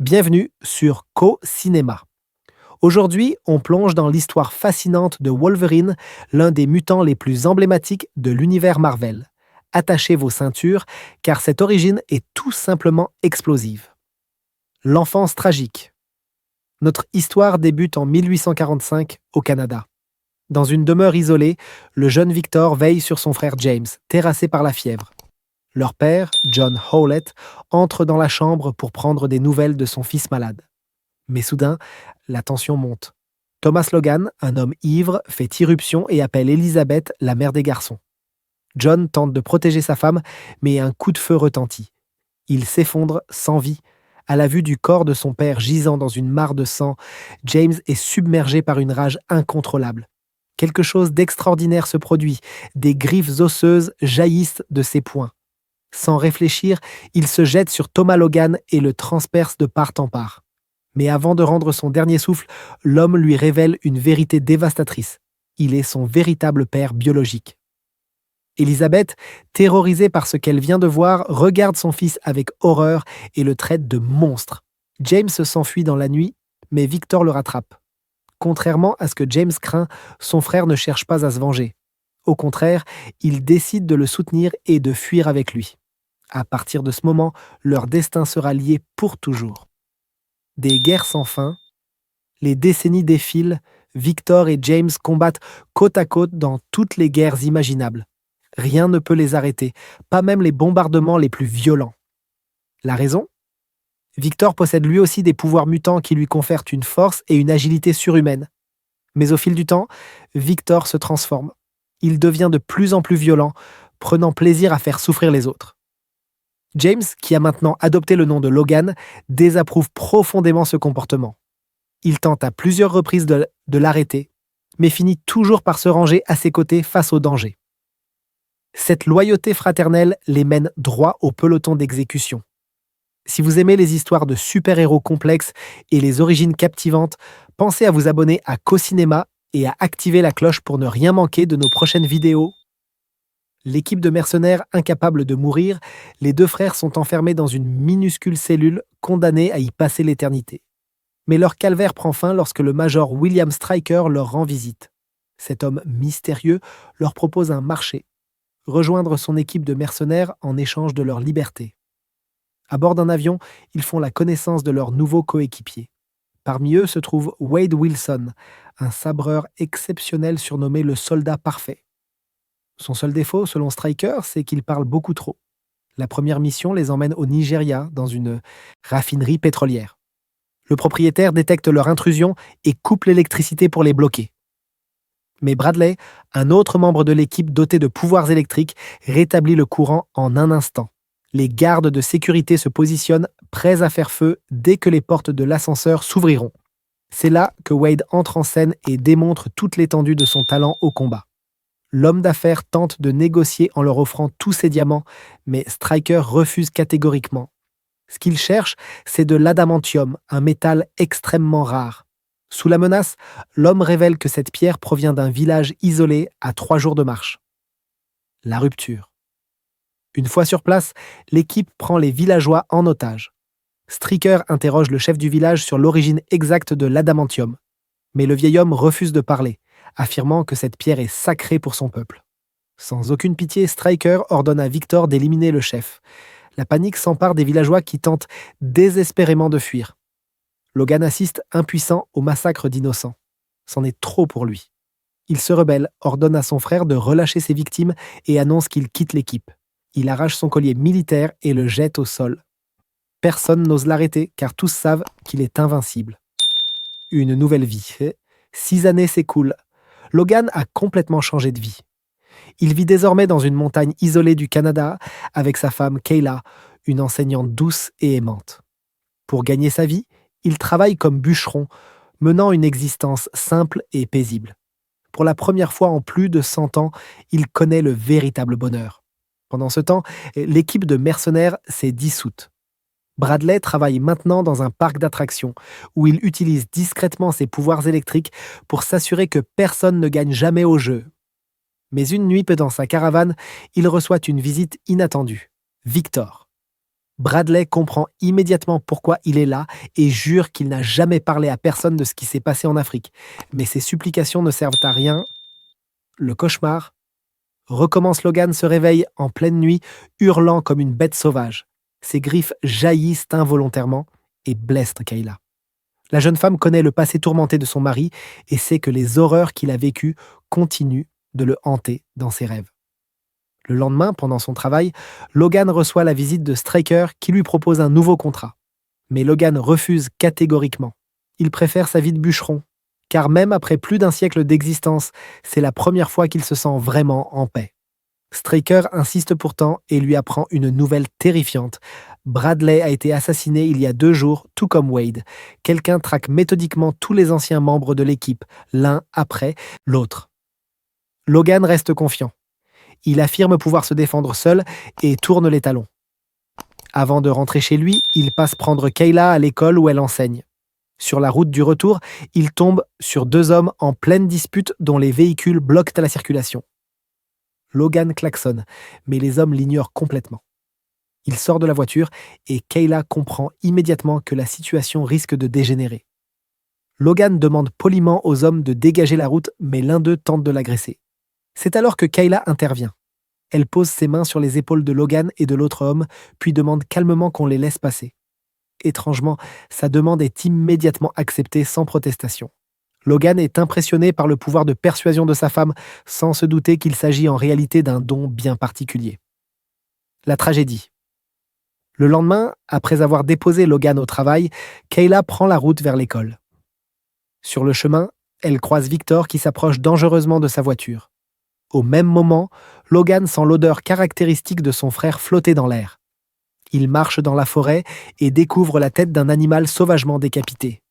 Bienvenue sur Co-Cinéma. Aujourd'hui, on plonge dans l'histoire fascinante de Wolverine, l'un des mutants les plus emblématiques de l'univers Marvel. Attachez vos ceintures, car cette origine est tout simplement explosive. L'enfance tragique. Notre histoire débute en 1845 au Canada. Dans une demeure isolée, le jeune Victor veille sur son frère James, terrassé par la fièvre. Leur père, John Howlett, entre dans la chambre pour prendre des nouvelles de son fils malade. Mais soudain, la tension monte. Thomas Logan, un homme ivre, fait irruption et appelle Elizabeth, la mère des garçons. John tente de protéger sa femme, mais un coup de feu retentit. Il s'effondre sans vie. À la vue du corps de son père gisant dans une mare de sang, James est submergé par une rage incontrôlable. Quelque chose d'extraordinaire se produit. Des griffes osseuses jaillissent de ses poings. Sans réfléchir, il se jette sur Thomas Logan et le transperce de part en part. Mais avant de rendre son dernier souffle, l'homme lui révèle une vérité dévastatrice. Il est son véritable père biologique. Elizabeth, terrorisée par ce qu'elle vient de voir, regarde son fils avec horreur et le traite de monstre. James s'enfuit dans la nuit, mais Victor le rattrape. Contrairement à ce que James craint, son frère ne cherche pas à se venger. Au contraire, il décide de le soutenir et de fuir avec lui. À partir de ce moment, leur destin sera lié pour toujours. Des guerres sans fin, les décennies défilent, Victor et James combattent côte à côte dans toutes les guerres imaginables. Rien ne peut les arrêter, pas même les bombardements les plus violents. La raison ? Victor possède lui aussi des pouvoirs mutants qui lui confèrent une force et une agilité surhumaines. Mais au fil du temps, Victor se transforme. Il devient de plus en plus violent, prenant plaisir à faire souffrir les autres. James, qui a maintenant adopté le nom de Logan, désapprouve profondément ce comportement. Il tente à plusieurs reprises de l'arrêter, mais finit toujours par se ranger à ses côtés face au danger. Cette loyauté fraternelle les mène droit au peloton d'exécution. Si vous aimez les histoires de super-héros complexes et les origines captivantes, pensez à vous abonner à Co-Cinéma et à activer la cloche pour ne rien manquer de nos prochaines vidéos. L'équipe de mercenaires incapables de mourir, les deux frères sont enfermés dans une minuscule cellule, condamnés à y passer l'éternité. Mais leur calvaire prend fin lorsque le major William Stryker leur rend visite. Cet homme mystérieux leur propose un marché, rejoindre son équipe de mercenaires en échange de leur liberté. À bord d'un avion, ils font la connaissance de leurs nouveaux coéquipiers. Parmi eux se trouve Wade Wilson, un sabreur exceptionnel surnommé le soldat parfait. Son seul défaut, selon Stryker, c'est qu'il parle beaucoup trop. La première mission les emmène au Nigeria, dans une raffinerie pétrolière. Le propriétaire détecte leur intrusion et coupe l'électricité pour les bloquer. Mais Bradley, un autre membre de l'équipe doté de pouvoirs électriques, rétablit le courant en un instant. Les gardes de sécurité se positionnent, prêts à faire feu dès que les portes de l'ascenseur s'ouvriront. C'est là que Wade entre en scène et démontre toute l'étendue de son talent au combat. L'homme d'affaires tente de négocier en leur offrant tous ses diamants, mais Stryker refuse catégoriquement. Ce qu'il cherche, c'est de l'adamantium, un métal extrêmement rare. Sous la menace, l'homme révèle que cette pierre provient d'un village isolé à 3 jours de marche. La rupture. Une fois sur place, l'équipe prend les villageois en otage. Stryker interroge le chef du village sur l'origine exacte de l'adamantium. Mais le vieil homme refuse de parler, affirmant que cette pierre est sacrée pour son peuple. Sans aucune pitié, Stryker ordonne à Victor d'éliminer le chef. La panique s'empare des villageois qui tentent désespérément de fuir. Logan assiste impuissant au massacre d'innocents. C'en est trop pour lui. Il se rebelle, ordonne à son frère de relâcher ses victimes et annonce qu'il quitte l'équipe. Il arrache son collier militaire et le jette au sol. Personne n'ose l'arrêter car tous savent qu'il est invincible. Une nouvelle vie. 6 années s'écoulent. Logan a complètement changé de vie. Il vit désormais dans une montagne isolée du Canada avec sa femme Kayla, une enseignante douce et aimante. Pour gagner sa vie, il travaille comme bûcheron, menant une existence simple et paisible. Pour la première fois en plus de 100 ans, il connaît le véritable bonheur. Pendant ce temps, l'équipe de mercenaires s'est dissoute. Bradley travaille maintenant dans un parc d'attractions où il utilise discrètement ses pouvoirs électriques pour s'assurer que personne ne gagne jamais au jeu. Mais une nuit, dans sa caravane, il reçoit une visite inattendue. Victor. Bradley comprend immédiatement pourquoi il est là et jure qu'il n'a jamais parlé à personne de ce qui s'est passé en Afrique. Mais ses supplications ne servent à rien. Le cauchemar recommence. Logan se réveille en pleine nuit, hurlant comme une bête sauvage. Ses griffes jaillissent involontairement et blessent Kayla. La jeune femme connaît le passé tourmenté de son mari et sait que les horreurs qu'il a vécues continuent de le hanter dans ses rêves. Le lendemain, pendant son travail, Logan reçoit la visite de Stryker qui lui propose un nouveau contrat. Mais Logan refuse catégoriquement. Il préfère sa vie de bûcheron, car même après plus d'un siècle d'existence, c'est la première fois qu'il se sent vraiment en paix. Stryker insiste pourtant et lui apprend une nouvelle terrifiante. Bradley a été assassiné il y a 2 jours, tout comme Wade. Quelqu'un traque méthodiquement tous les anciens membres de l'équipe, l'un après l'autre. Logan reste confiant. Il affirme pouvoir se défendre seul et tourne les talons. Avant de rentrer chez lui, il passe prendre Kayla à l'école où elle enseigne. Sur la route du retour, il tombe sur 2 hommes en pleine dispute dont les véhicules bloquent la circulation. Logan klaxonne, mais les hommes l'ignorent complètement. Il sort de la voiture et Kayla comprend immédiatement que la situation risque de dégénérer. Logan demande poliment aux hommes de dégager la route, mais l'un d'eux tente de l'agresser. C'est alors que Kayla intervient. Elle pose ses mains sur les épaules de Logan et de l'autre homme, puis demande calmement qu'on les laisse passer. Étrangement, sa demande est immédiatement acceptée sans protestation. Logan est impressionné par le pouvoir de persuasion de sa femme, sans se douter qu'il s'agit en réalité d'un don bien particulier. La tragédie. Le lendemain, après avoir déposé Logan au travail, Kayla prend la route vers l'école. Sur le chemin, elle croise Victor qui s'approche dangereusement de sa voiture. Au même moment, Logan sent l'odeur caractéristique de son frère flotter dans l'air. Il marche dans la forêt et découvre la tête d'un animal sauvagement décapité.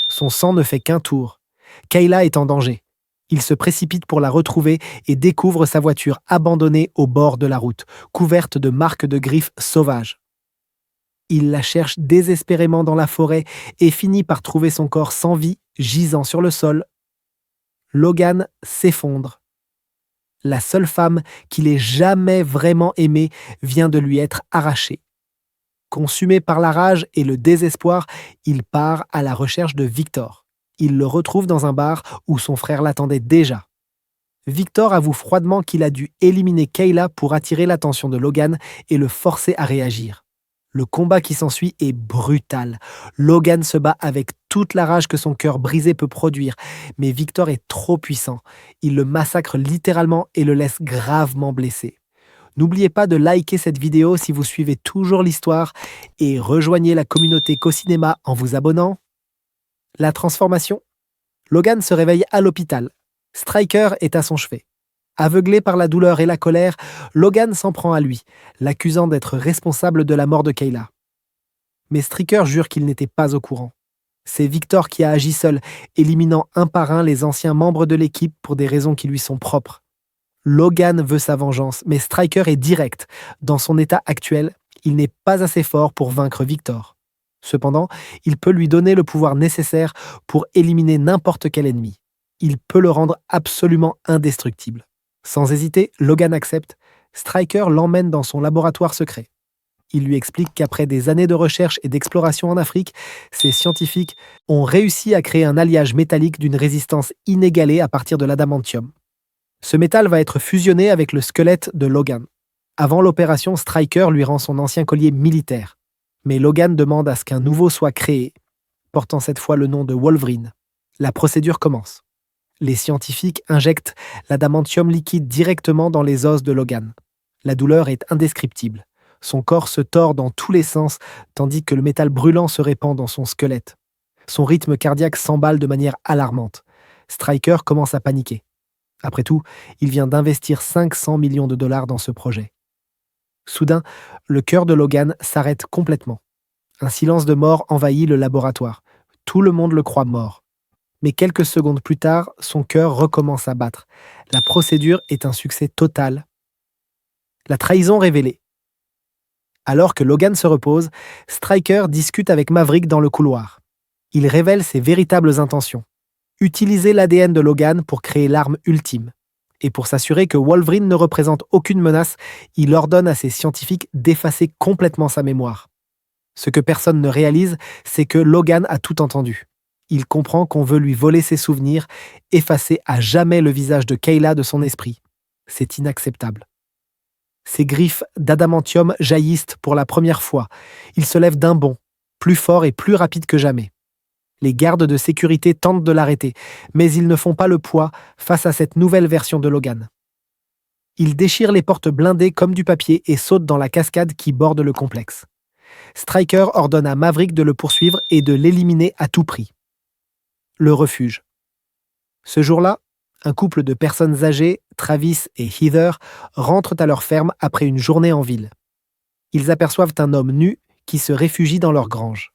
Son sang ne fait qu'un tour. Kayla est en danger. Il se précipite pour la retrouver et découvre sa voiture abandonnée au bord de la route, couverte de marques de griffes sauvages. Il la cherche désespérément dans la forêt et finit par trouver son corps sans vie, gisant sur le sol. Logan s'effondre. La seule femme qu'il ait jamais vraiment aimée vient de lui être arrachée. Consumé par la rage et le désespoir, il part à la recherche de Victor. Il le retrouve dans un bar où son frère l'attendait déjà. Victor avoue froidement qu'il a dû éliminer Kayla pour attirer l'attention de Logan et le forcer à réagir. Le combat qui s'ensuit est brutal. Logan se bat avec toute la rage que son cœur brisé peut produire, mais Victor est trop puissant. Il le massacre littéralement et le laisse gravement blessé. N'oubliez pas de liker cette vidéo si vous suivez toujours l'histoire et rejoignez la communauté CoCinéma en vous abonnant. La transformation. Logan se réveille à l'hôpital. Stryker est à son chevet. Aveuglé par la douleur et la colère, Logan s'en prend à lui, l'accusant d'être responsable de la mort de Kayla. Mais Stryker jure qu'il n'était pas au courant. C'est Victor qui a agi seul, éliminant un par un les anciens membres de l'équipe pour des raisons qui lui sont propres. Logan veut sa vengeance, mais Stryker est direct. Dans son état actuel, il n'est pas assez fort pour vaincre Victor. Cependant, il peut lui donner le pouvoir nécessaire pour éliminer n'importe quel ennemi. Il peut le rendre absolument indestructible. Sans hésiter, Logan accepte. Stryker l'emmène dans son laboratoire secret. Il lui explique qu'après des années de recherche et d'exploration en Afrique, ces scientifiques ont réussi à créer un alliage métallique d'une résistance inégalée à partir de l'adamantium. Ce métal va être fusionné avec le squelette de Logan. Avant l'opération, Stryker lui rend son ancien collier militaire. Mais Logan demande à ce qu'un nouveau soit créé, portant cette fois le nom de Wolverine. La procédure commence. Les scientifiques injectent l'adamantium liquide directement dans les os de Logan. La douleur est indescriptible. Son corps se tord dans tous les sens, tandis que le métal brûlant se répand dans son squelette. Son rythme cardiaque s'emballe de manière alarmante. Stryker commence à paniquer. Après tout, il vient d'investir 500 millions de dollars dans ce projet. Soudain, le cœur de Logan s'arrête complètement. Un silence de mort envahit le laboratoire. Tout le monde le croit mort. Mais quelques secondes plus tard, son cœur recommence à battre. La procédure est un succès total. La trahison révélée. Alors que Logan se repose, Stryker discute avec Maverick dans le couloir. Il révèle ses véritables intentions. Utiliser l'ADN de Logan pour créer l'arme ultime. Et pour s'assurer que Wolverine ne représente aucune menace, il ordonne à ses scientifiques d'effacer complètement sa mémoire. Ce que personne ne réalise, c'est que Logan a tout entendu. Il comprend qu'on veut lui voler ses souvenirs, effacer à jamais le visage de Kayla de son esprit. C'est inacceptable. Ses griffes d'adamantium jaillissent pour la première fois. Il se lève d'un bond, plus fort et plus rapide que jamais. Les gardes de sécurité tentent de l'arrêter, mais ils ne font pas le poids face à cette nouvelle version de Logan. Il déchire les portes blindées comme du papier et saute dans la cascade qui borde le complexe. Stryker ordonne à Maverick de le poursuivre et de l'éliminer à tout prix. Le refuge. Ce jour-là, un couple de personnes âgées, Travis et Heather, rentrent à leur ferme après une journée en ville. Ils aperçoivent un homme nu qui se réfugie dans leur grange.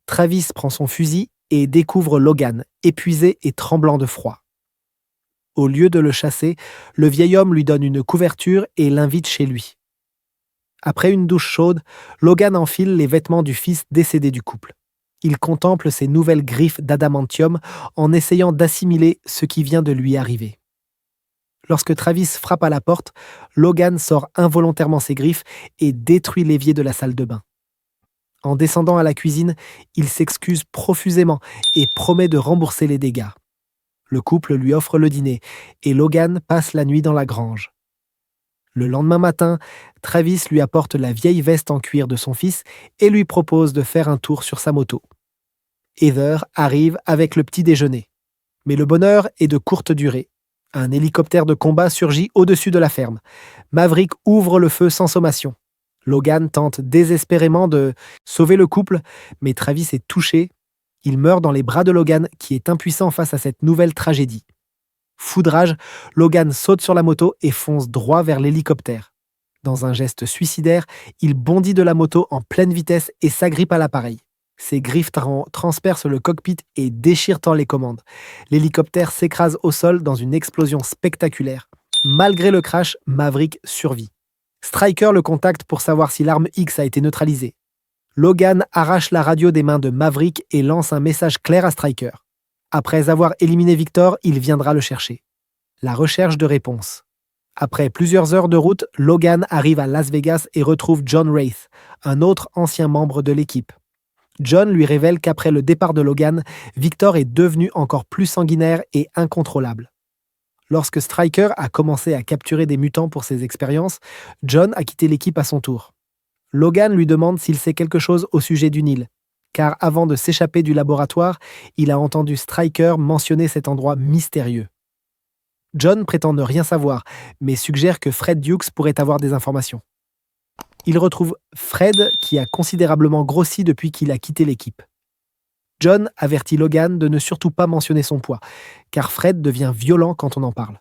Travis prend son fusil et découvre Logan, épuisé et tremblant de froid. Au lieu de le chasser, le vieil homme lui donne une couverture et l'invite chez lui. Après une douche chaude, Logan enfile les vêtements du fils décédé du couple. Il contemple ses nouvelles griffes d'adamantium en essayant d'assimiler ce qui vient de lui arriver. Lorsque Travis frappe à la porte, Logan sort involontairement ses griffes et détruit l'évier de la salle de bain. En descendant à la cuisine, il s'excuse profusément et promet de rembourser les dégâts. Le couple lui offre le dîner et Logan passe la nuit dans la grange. Le lendemain matin, Travis lui apporte la vieille veste en cuir de son fils et lui propose de faire un tour sur sa moto. Heather arrive avec le petit déjeuner. Mais le bonheur est de courte durée. Un hélicoptère de combat surgit au-dessus de la ferme. Maverick ouvre le feu sans sommation. Logan tente désespérément de sauver le couple, mais Travis est touché. Il meurt dans les bras de Logan, qui est impuissant face à cette nouvelle tragédie. Fou de rage, Logan saute sur la moto et fonce droit vers l'hélicoptère. Dans un geste suicidaire, il bondit de la moto en pleine vitesse et s'agrippe à l'appareil. Ses griffes transpercent le cockpit et déchirent les commandes. L'hélicoptère s'écrase au sol dans une explosion spectaculaire. Malgré le crash, Maverick survit. Stryker le contacte pour savoir si l'arme X a été neutralisée. Logan arrache la radio des mains de Maverick et lance un message clair à Stryker. Après avoir éliminé Victor, il viendra le chercher. La recherche de réponse. Après plusieurs heures de route, Logan arrive à Las Vegas et retrouve John Wraith, un autre ancien membre de l'équipe. John lui révèle qu'après le départ de Logan, Victor est devenu encore plus sanguinaire et incontrôlable. Lorsque Stryker a commencé à capturer des mutants pour ses expériences, John a quitté l'équipe à son tour. Logan lui demande s'il sait quelque chose au sujet du Nil, car avant de s'échapper du laboratoire, il a entendu Stryker mentionner cet endroit mystérieux. John prétend ne rien savoir, mais suggère que Fred Dukes pourrait avoir des informations. Il retrouve Fred, qui a considérablement grossi depuis qu'il a quitté l'équipe. John avertit Logan de ne surtout pas mentionner son poids, car Fred devient violent quand on en parle.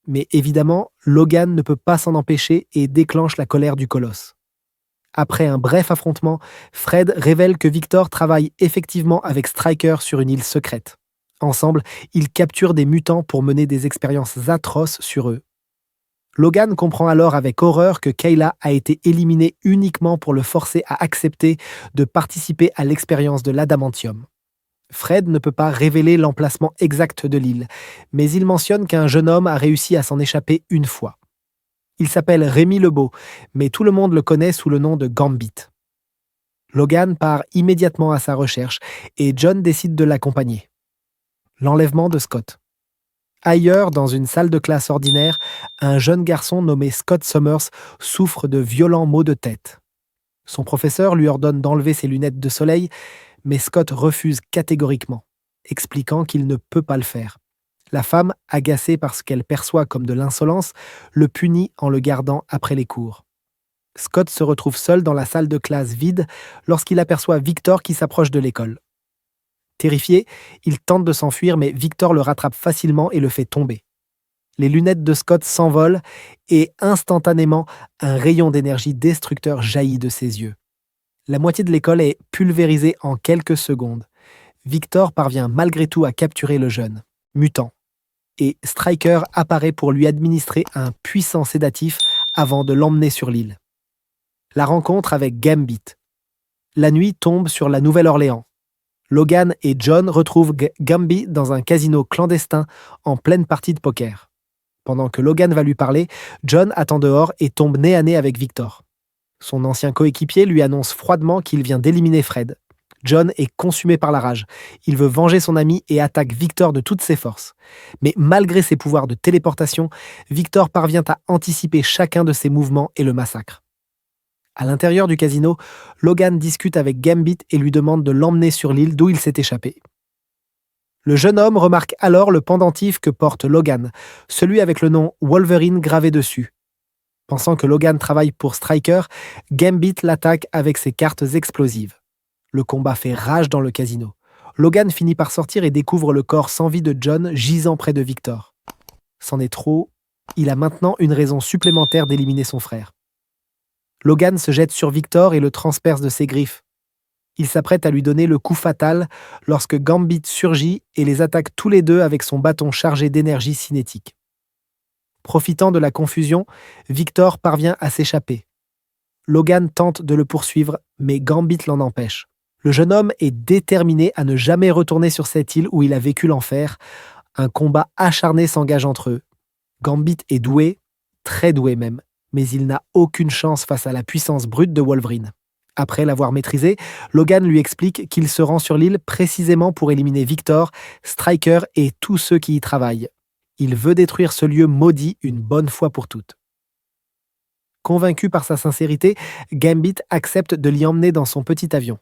Mais évidemment, Logan ne peut pas s'en empêcher et déclenche la colère du colosse. Après un bref affrontement, Fred révèle que Victor travaille effectivement avec Stryker sur une île secrète. Ensemble, ils capturent des mutants pour mener des expériences atroces sur eux. Logan comprend alors avec horreur que Kayla a été éliminée uniquement pour le forcer à accepter de participer à l'expérience de l'adamantium. Fred ne peut pas révéler l'emplacement exact de l'île, mais il mentionne qu'un jeune homme a réussi à s'en échapper une fois. Il s'appelle Rémi Lebeau, mais tout le monde le connaît sous le nom de Gambit. Logan part immédiatement à sa recherche et John décide de l'accompagner. L'enlèvement de Scott. Ailleurs, dans une salle de classe ordinaire, un jeune garçon nommé Scott Summers souffre de violents maux de tête. Son professeur lui ordonne d'enlever ses lunettes de soleil, mais Scott refuse catégoriquement, expliquant qu'il ne peut pas le faire. La femme, agacée par ce qu'elle perçoit comme de l'insolence, le punit en le gardant après les cours. Scott se retrouve seul dans la salle de classe vide lorsqu'il aperçoit Victor qui s'approche de l'école. Terrifié, il tente de s'enfuir, mais Victor le rattrape facilement et le fait tomber. Les lunettes de Scott s'envolent et instantanément, un rayon d'énergie destructeur jaillit de ses yeux. La moitié de l'école est pulvérisée en quelques secondes. Victor parvient malgré tout à capturer le jeune, mutant. Et Stryker apparaît pour lui administrer un puissant sédatif avant de l'emmener sur l'île. La rencontre avec Gambit. La nuit tombe sur la Nouvelle-Orléans. Logan et John retrouvent Gambit dans un casino clandestin en pleine partie de poker. Pendant que Logan va lui parler, John attend dehors et tombe nez à nez avec Victor. Son ancien coéquipier lui annonce froidement qu'il vient d'éliminer Fred. John est consumé par la rage. Il veut venger son ami et attaque Victor de toutes ses forces. Mais malgré ses pouvoirs de téléportation, Victor parvient à anticiper chacun de ses mouvements et le massacre. À l'intérieur du casino, Logan discute avec Gambit et lui demande de l'emmener sur l'île d'où il s'est échappé. Le jeune homme remarque alors le pendentif que porte Logan, celui avec le nom Wolverine gravé dessus. Pensant que Logan travaille pour Stryker, Gambit l'attaque avec ses cartes explosives. Le combat fait rage dans le casino. Logan finit par sortir et découvre le corps sans vie de John gisant près de Victor. C'en est trop, il a maintenant une raison supplémentaire d'éliminer son frère. Logan se jette sur Victor et le transperce de ses griffes. Il s'apprête à lui donner le coup fatal lorsque Gambit surgit et les attaque tous les deux avec son bâton chargé d'énergie cinétique. Profitant de la confusion, Victor parvient à s'échapper. Logan tente de le poursuivre, mais Gambit l'en empêche. Le jeune homme est déterminé à ne jamais retourner sur cette île où il a vécu l'enfer. Un combat acharné s'engage entre eux. Gambit est doué, très doué même, mais il n'a aucune chance face à la puissance brute de Wolverine. Après l'avoir maîtrisé, Logan lui explique qu'il se rend sur l'île précisément pour éliminer Victor, Stryker et tous ceux qui y travaillent. Il veut détruire ce lieu maudit une bonne fois pour toutes. Convaincu par sa sincérité, Gambit accepte de l'y emmener dans son petit avion.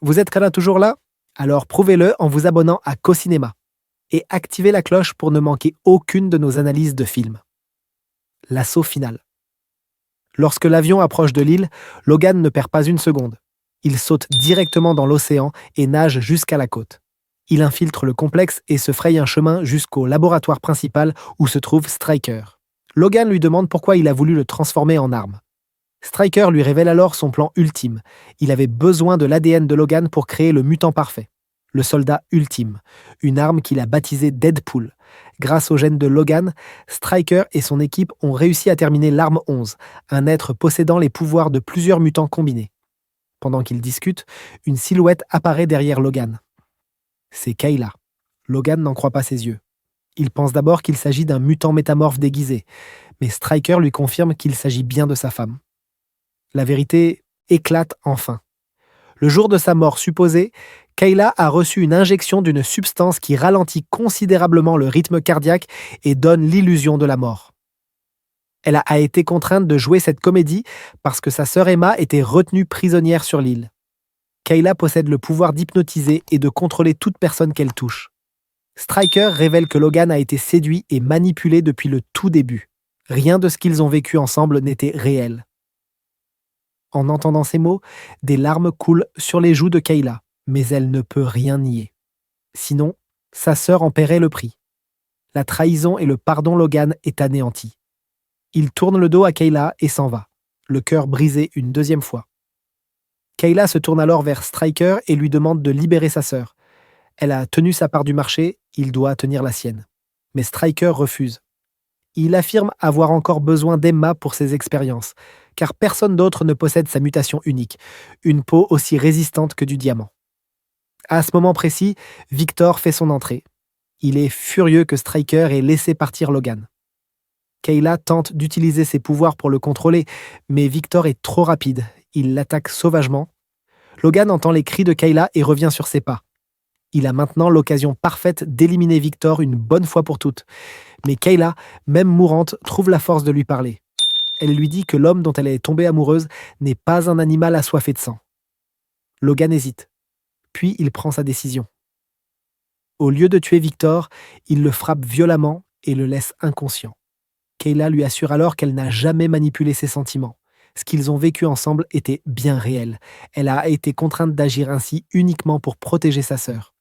Vous êtes toujours là? Alors prouvez-le en vous abonnant à CoCinéma et activez la cloche pour ne manquer aucune de nos analyses de films. L'assaut final. Lorsque l'avion approche de l'île, Logan ne perd pas une seconde. Il saute directement dans l'océan et nage jusqu'à la côte. Il infiltre le complexe et se fraye un chemin jusqu'au laboratoire principal où se trouve Stryker. Logan lui demande pourquoi il a voulu le transformer en arme. Stryker lui révèle alors son plan ultime. Il avait besoin de l'ADN de Logan pour créer le mutant parfait, le soldat ultime, une arme qu'il a baptisée Deadpool. Grâce aux gènes de Logan, Stryker et son équipe ont réussi à terminer l'arme 11, un être possédant les pouvoirs de plusieurs mutants combinés. Pendant qu'ils discutent, une silhouette apparaît derrière Logan. C'est Kayla. Logan n'en croit pas ses yeux. Il pense d'abord qu'il s'agit d'un mutant métamorphe déguisé, mais Stryker lui confirme qu'il s'agit bien de sa femme. La vérité éclate enfin. Le jour de sa mort supposée, Kayla a reçu une injection d'une substance qui ralentit considérablement le rythme cardiaque et donne l'illusion de la mort. Elle a été contrainte de jouer cette comédie parce que sa sœur Emma était retenue prisonnière sur l'île. Kayla possède le pouvoir d'hypnotiser et de contrôler toute personne qu'elle touche. Stryker révèle que Logan a été séduit et manipulé depuis le tout début. Rien de ce qu'ils ont vécu ensemble n'était réel. En entendant ces mots, des larmes coulent sur les joues de Kayla, mais elle ne peut rien nier. Sinon, sa sœur en paierait le prix. La trahison et le pardon Logan est anéanti. Il tourne le dos à Kayla et s'en va, le cœur brisé une deuxième fois. Kayla se tourne alors vers Stryker et lui demande de libérer sa sœur. Elle a tenu sa part du marché, il doit tenir la sienne. Mais Stryker refuse. Il affirme avoir encore besoin d'Emma pour ses expériences, car personne d'autre ne possède sa mutation unique, une peau aussi résistante que du diamant. À ce moment précis, Victor fait son entrée. Il est furieux que Stryker ait laissé partir Logan. Kayla tente d'utiliser ses pouvoirs pour le contrôler, mais Victor est trop rapide. Il l'attaque sauvagement. Logan entend les cris de Kayla et revient sur ses pas. Il a maintenant l'occasion parfaite d'éliminer Victor une bonne fois pour toutes. Mais Kayla, même mourante, trouve la force de lui parler. Elle lui dit que l'homme dont elle est tombée amoureuse n'est pas un animal assoiffé de sang. Logan hésite. Puis il prend sa décision. Au lieu de tuer Victor, il le frappe violemment et le laisse inconscient. Kayla lui assure alors qu'elle n'a jamais manipulé ses sentiments. Ce qu'ils ont vécu ensemble était bien réel. Elle a été contrainte d'agir ainsi uniquement pour protéger sa sœur.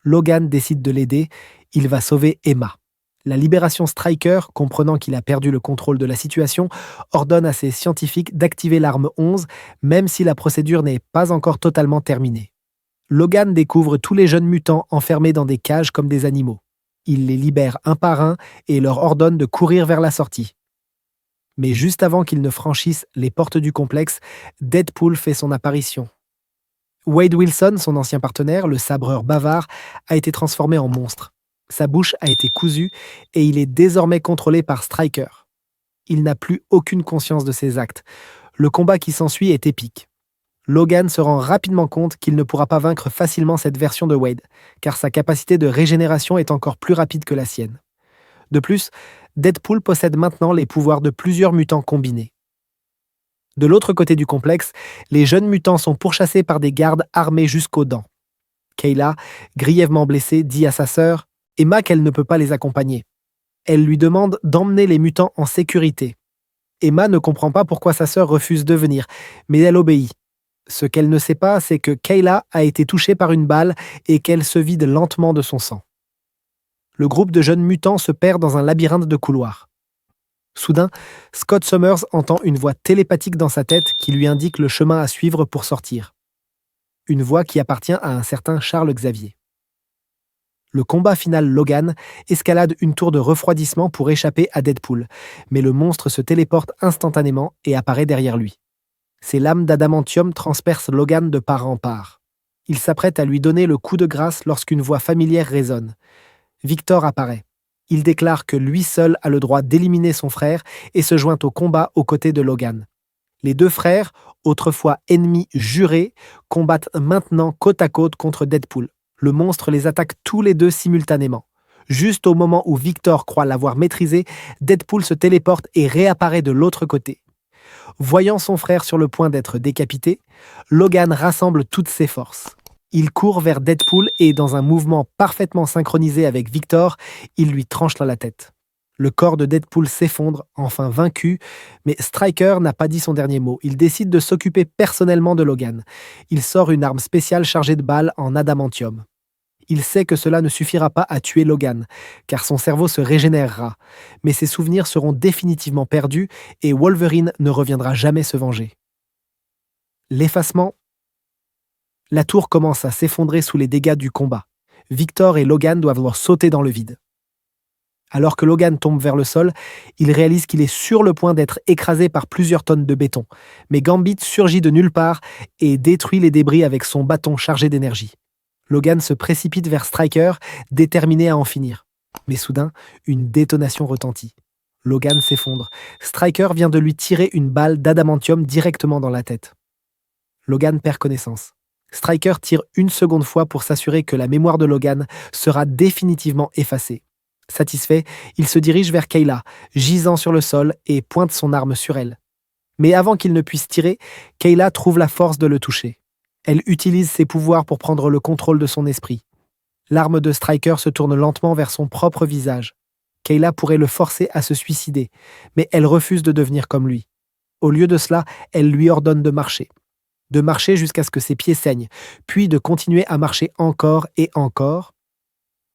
Logan décide de l'aider. Il va sauver Emma. La libération Stryker, comprenant qu'il a perdu le contrôle de la situation, ordonne à ses scientifiques d'activer l'arme 11, même si la procédure n'est pas encore totalement terminée. Logan découvre tous les jeunes mutants enfermés dans des cages comme des animaux. Il les libère un par un et leur ordonne de courir vers la sortie. Mais juste avant qu'ils ne franchissent les portes du complexe, Deadpool fait son apparition. Wade Wilson, son ancien partenaire, le sabreur bavard, a été transformé en monstre. Sa bouche a été cousue et il est désormais contrôlé par Stryker. Il n'a plus aucune conscience de ses actes. Le combat qui s'ensuit est épique. Logan se rend rapidement compte qu'il ne pourra pas vaincre facilement cette version de Wade, car sa capacité de régénération est encore plus rapide que la sienne. De plus, Deadpool possède maintenant les pouvoirs de plusieurs mutants combinés. De l'autre côté du complexe, les jeunes mutants sont pourchassés par des gardes armés jusqu'aux dents. Kayla, grièvement blessée, dit à sa sœur Emma qu'elle ne peut pas les accompagner. Elle lui demande d'emmener les mutants en sécurité. Emma ne comprend pas pourquoi sa sœur refuse de venir, mais elle obéit. Ce qu'elle ne sait pas, c'est que Kayla a été touchée par une balle et qu'elle se vide lentement de son sang. Le groupe de jeunes mutants se perd dans un labyrinthe de couloirs. Soudain, Scott Summers entend une voix télépathique dans sa tête qui lui indique le chemin à suivre pour sortir. Une voix qui appartient à un certain Charles Xavier. Le combat final Logan escalade une tour de refroidissement pour échapper à Deadpool, mais le monstre se téléporte instantanément et apparaît derrière lui. Ses lames d'adamantium transpercent Logan de part en part. Il s'apprête à lui donner le coup de grâce lorsqu'une voix familière résonne. Victor apparaît. Il déclare que lui seul a le droit d'éliminer son frère et se joint au combat aux côtés de Logan. Les deux frères, autrefois ennemis jurés, combattent maintenant côte à côte contre Deadpool. Le monstre les attaque tous les deux simultanément. Juste au moment où Victor croit l'avoir maîtrisé, Deadpool se téléporte et réapparaît de l'autre côté. Voyant son frère sur le point d'être décapité, Logan rassemble toutes ses forces. Il court vers Deadpool et, dans un mouvement parfaitement synchronisé avec Victor, il lui tranche la tête. Le corps de Deadpool s'effondre, enfin vaincu, mais Stryker n'a pas dit son dernier mot. Il décide de s'occuper personnellement de Logan. Il sort une arme spéciale chargée de balles en adamantium. Il sait que cela ne suffira pas à tuer Logan, car son cerveau se régénérera, mais ses souvenirs seront définitivement perdus et Wolverine ne reviendra jamais se venger. L'effacement. La tour commence à s'effondrer sous les dégâts du combat. Victor et Logan doivent sauter dans le vide. Alors que Logan tombe vers le sol, il réalise qu'il est sur le point d'être écrasé par plusieurs tonnes de béton, mais Gambit surgit de nulle part et détruit les débris avec son bâton chargé d'énergie. Logan se précipite vers Stryker, déterminé à en finir. Mais soudain, une détonation retentit. Logan s'effondre. Stryker vient de lui tirer une balle d'adamantium directement dans la tête. Logan perd connaissance. Stryker tire une seconde fois pour s'assurer que la mémoire de Logan sera définitivement effacée. Satisfait, il se dirige vers Kayla, gisant sur le sol, et pointe son arme sur elle. Mais avant qu'il ne puisse tirer, Kayla trouve la force de le toucher. Elle utilise ses pouvoirs pour prendre le contrôle de son esprit. L'arme de Stryker se tourne lentement vers son propre visage. Kayla pourrait le forcer à se suicider, mais elle refuse de devenir comme lui. Au lieu de cela, elle lui ordonne de marcher. De marcher jusqu'à ce que ses pieds saignent, puis de continuer à marcher encore et encore.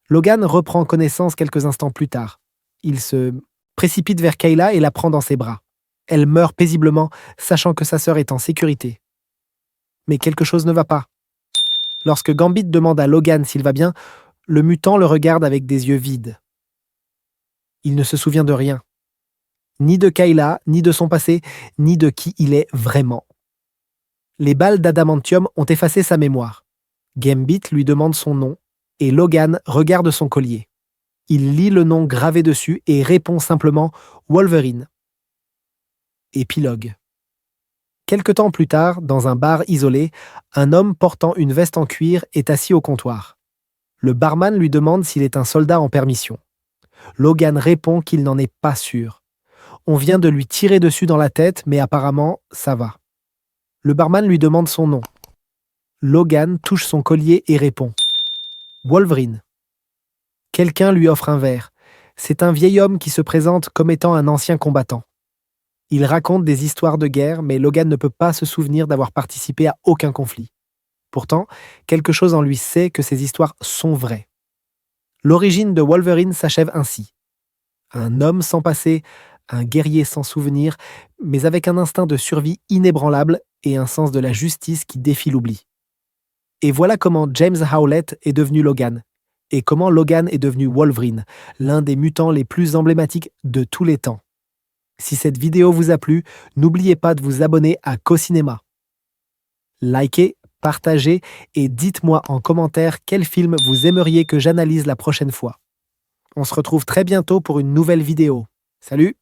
Logan reprend connaissance quelques instants plus tard. Il se précipite vers Kayla et la prend dans ses bras. Elle meurt paisiblement, sachant que sa sœur est en sécurité. Mais quelque chose ne va pas. Lorsque Gambit demande à Logan s'il va bien, le mutant le regarde avec des yeux vides. Il ne se souvient de rien. Ni de Kayla, ni de son passé, ni de qui il est vraiment. Les balles d'adamantium ont effacé sa mémoire. Gambit lui demande son nom et Logan regarde son collier. Il lit le nom gravé dessus et répond simplement « Wolverine ». Épilogue. Quelque temps plus tard, dans un bar isolé, un homme portant une veste en cuir est assis au comptoir. Le barman lui demande s'il est un soldat en permission. Logan répond qu'il n'en est pas sûr. On vient de lui tirer dessus dans la tête, mais apparemment, ça va. Le barman lui demande son nom. Logan touche son collier et répond « Wolverine ». Quelqu'un lui offre un verre. C'est un vieil homme qui se présente comme étant un ancien combattant. Il raconte des histoires de guerre, mais Logan ne peut pas se souvenir d'avoir participé à aucun conflit. Pourtant, quelque chose en lui sait que ces histoires sont vraies. L'origine de Wolverine s'achève ainsi. Un homme sans passé, un guerrier sans souvenir, mais avec un instinct de survie inébranlable et un sens de la justice qui défie l'oubli. Et voilà comment James Howlett est devenu Logan, et comment Logan est devenu Wolverine, l'un des mutants les plus emblématiques de tous les temps. Si cette vidéo vous a plu, n'oubliez pas de vous abonner à CoCinéma. Likez, partagez et dites-moi en commentaire quel film vous aimeriez que j'analyse la prochaine fois. On se retrouve très bientôt pour une nouvelle vidéo. Salut!